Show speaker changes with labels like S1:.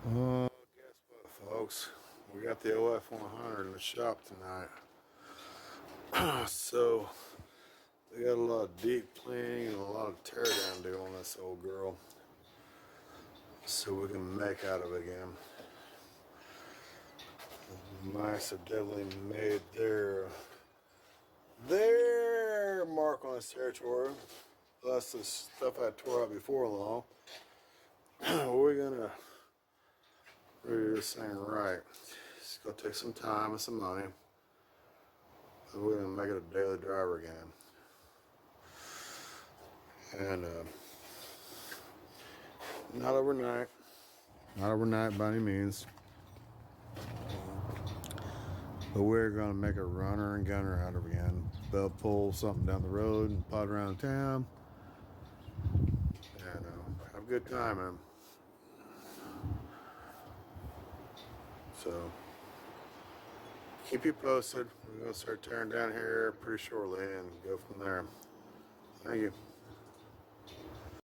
S1: Guess what, folks? We got the OF 100 in the shop tonight. So, we got a lot of deep cleaning and a lot of teardown to do on this old girl. So we can make out of it again. Mice have definitely made their mark on this territory. Plus the stuff I tore out before long. We're gonna do this thing right. It's gonna take some time and some money. But we're gonna make it a daily driver again. And not overnight. Not overnight by any means. But we're gonna make a runner and gunner out of it again. They'll pull something down the road and pot around town. And have a good time, man. So keep you posted. We're gonna start tearing down here pretty shortly and go from there. Thank you.